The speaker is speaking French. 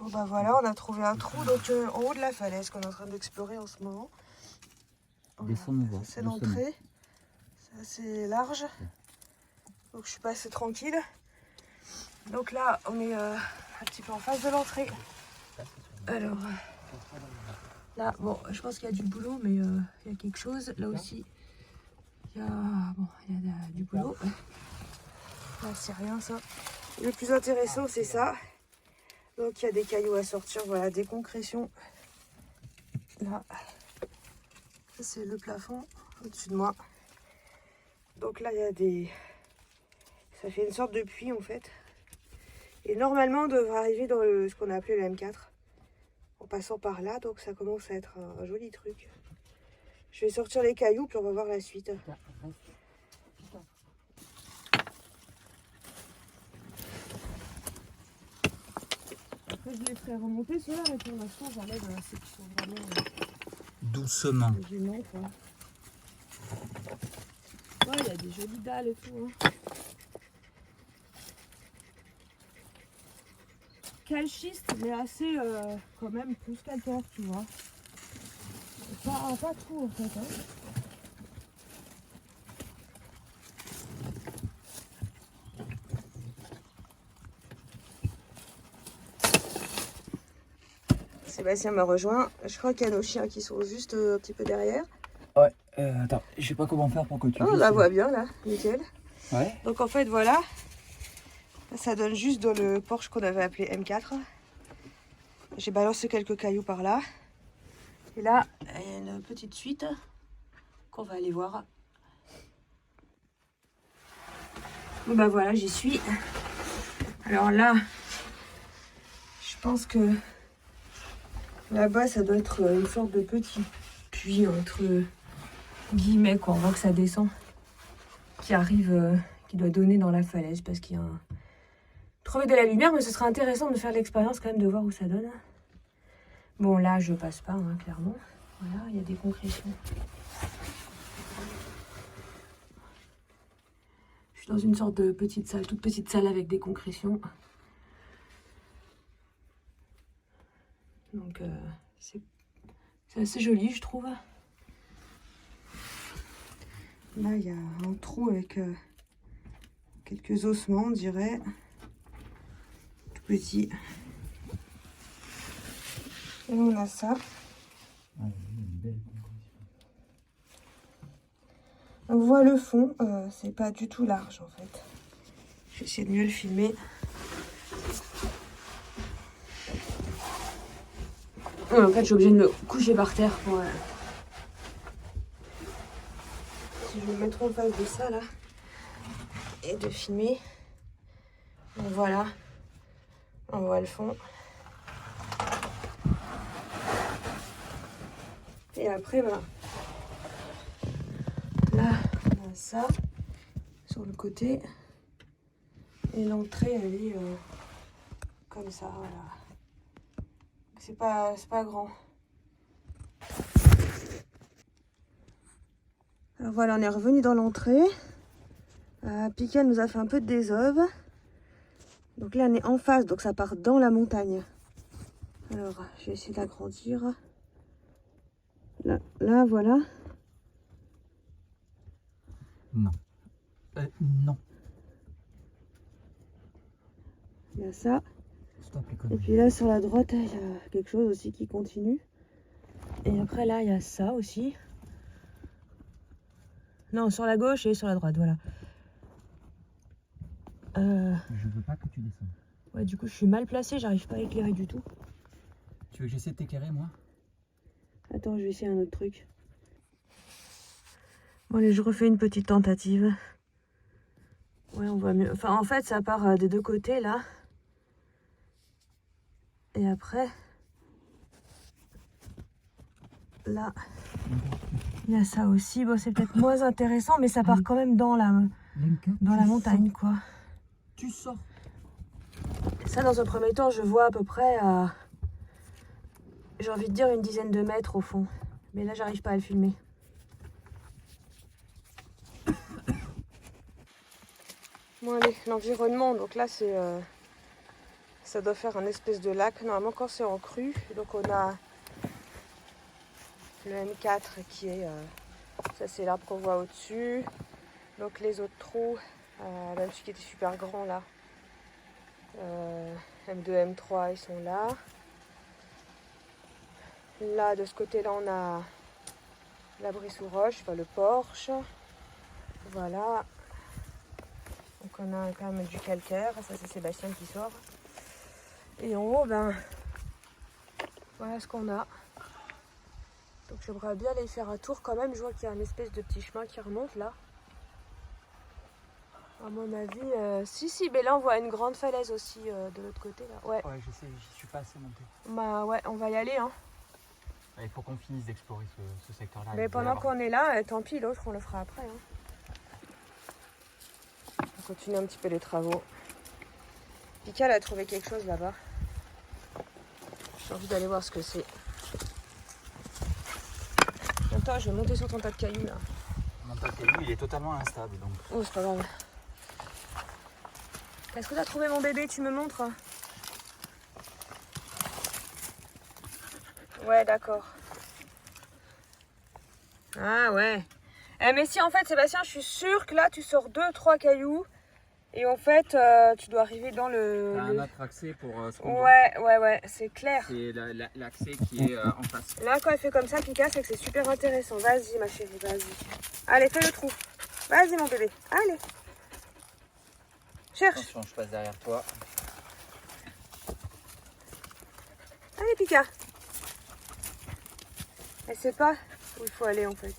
Bon bah voilà, on a trouvé un trou donc en haut de la falaise qu'on est en train d'explorer en ce moment. Descendons voir. C'est l'entrée, c'est assez large, donc je suis pas assez tranquille. Donc là, on est un petit peu en face de l'entrée. Alors, là, bon, je pense qu'il y a du boulot, mais il y a quelque chose. Là aussi, il y a du boulot. Là, c'est rien ça. Le plus intéressant, c'est ça. Donc, il y a des cailloux à sortir, voilà, des concrétions. Là, ça c'est le plafond au-dessus de moi. Donc là, il y a des... Ça fait une sorte de puits en fait. Et normalement, on devrait arriver dans ce qu'on a appelé le M4. En passant par là, donc ça commence à être un joli truc. Je vais sortir les cailloux, puis on va voir la suite. Après, je les ferai remonter ceux-là, mais pour l'instant, j'enlève ceux qui sont vraiment doucement. gênants, quoi. Ouais, il y a des jolies dalles et tout. Hein. Calciste, mais assez quand même plus calcaire, tu vois. Pas trop en fait. Hein. Sébastien m'a rejoint. Je crois qu'il y a nos chiens qui sont juste un petit peu derrière. Ouais, attends, je sais pas comment faire pour que tu... Oh, on la voit bien là, nickel. Ouais. Donc en fait voilà, ça donne juste dans le porche qu'on avait appelé M4. J'ai balancé quelques cailloux par là. Et là, il y a une petite suite qu'on va aller voir. Bon bah voilà, j'y suis. Alors là, je pense que là-bas, ça doit être une sorte de petit puits entre guillemets, quoi. On voit que ça descend, qui arrive, qui doit donner dans la falaise parce qu'il y a un... Trouver de la lumière, mais ce serait intéressant de faire l'expérience quand même de voir où ça donne. Bon, là, je passe pas, hein, clairement. Voilà, il y a des concrétions. Je suis dans une sorte de petite salle, toute petite salle avec des concrétions. Donc, c'est assez joli, je trouve. Là, il y a un trou avec quelques ossements, on dirait. Tout petit. Et on a ça. On voit le fond, c'est pas du tout large en fait. Je vais essayer de mieux le filmer. En fait, je suis obligée de me coucher par terre pour... Si je vais me mettre en face de ça là et de filmer. Donc voilà, on voit le fond. Et après, bah, là, on a ça sur le côté. Et l'entrée, elle est comme ça, voilà. C'est pas grand. Alors voilà, on est revenu dans l'entrée. Pika nous a fait un peu de désove. Donc là, on est en face, donc ça part dans la montagne. Alors, je vais essayer d'agrandir. Là, voilà. Non. Non. Il y a ça. Stop les Et conneries. puis là, sur la droite, il y a quelque chose aussi qui continue. Et après, là, il y a ça aussi. Non, sur la gauche et sur la droite, voilà. Je veux pas que tu descendes. Ouais, du coup, je suis mal placée, j'arrive pas à éclairer du tout. Tu veux que j'essaie de t'éclairer, moi? Attends, je vais essayer un autre truc. Bon, allez, je refais une petite tentative. Ouais, on voit mieux. Enfin, en fait, ça part des deux côtés, là. Et après... Là, il y a ça aussi. Bon, c'est peut-être moins intéressant, mais ça part quand même dans la montagne, quoi. Tu sors. Ça, dans un premier temps, je vois à peu près à... J'ai envie de dire une dizaine de mètres au fond. Mais là, j'arrive pas à le filmer. Bon, allez, l'environnement. Donc là, c'est Ça doit faire un espèce de lac. Normalement, quand c'est en crue, donc on a le M4 qui est... ça, c'est l'arbre qu'on voit au-dessus. Donc les autres trous, même celui qui était super grand là, M2, M3, ils sont là. Là, de ce côté-là, on a l'abri sous roche, enfin le porche. Voilà. Donc on a quand même du calcaire. Ça, c'est Sébastien qui sort. Et en haut, ben, voilà ce qu'on a. Donc j'aimerais bien aller y faire un tour quand même. Je vois qu'il y a une espèce de petit chemin qui remonte là. À mon avis, si, mais là on voit une grande falaise aussi de l'autre côté là. Ouais. Ouais, je sais, j'y suis pas assez monté. Bah ouais, on va y aller hein. Il faut qu'on finisse d'explorer ce secteur-là. Mais pendant qu'on est là, tant pis, l'autre on le fera après. Hein. On continue un petit peu les travaux. Pika elle a trouvé quelque chose là-bas. J'ai envie d'aller voir ce que c'est. Attends, je vais monter sur ton tas de cailloux là. Mon tas de cailloux, il est totalement instable donc. Oh, c'est pas grave. Qu'est-ce que t'as trouvé mon bébé? Tu me montres? Ouais, d'accord. Ah ouais. Mais si en fait Sébastien, je suis sûre que là tu sors 2-3 cailloux et en fait tu dois arriver dans le... T'as un autre accès pour ce qu'on voit. Ouais, c'est clair. C'est l'accès qui est en face. Là quand elle fait comme ça, Pika, c'est que c'est super intéressant. Vas-y ma chérie, vas-y. Allez, fais le trou. Vas-y mon bébé, allez. Cherche. Attention, je passe derrière toi. Allez Pika. Elle sait pas où il faut aller en fait.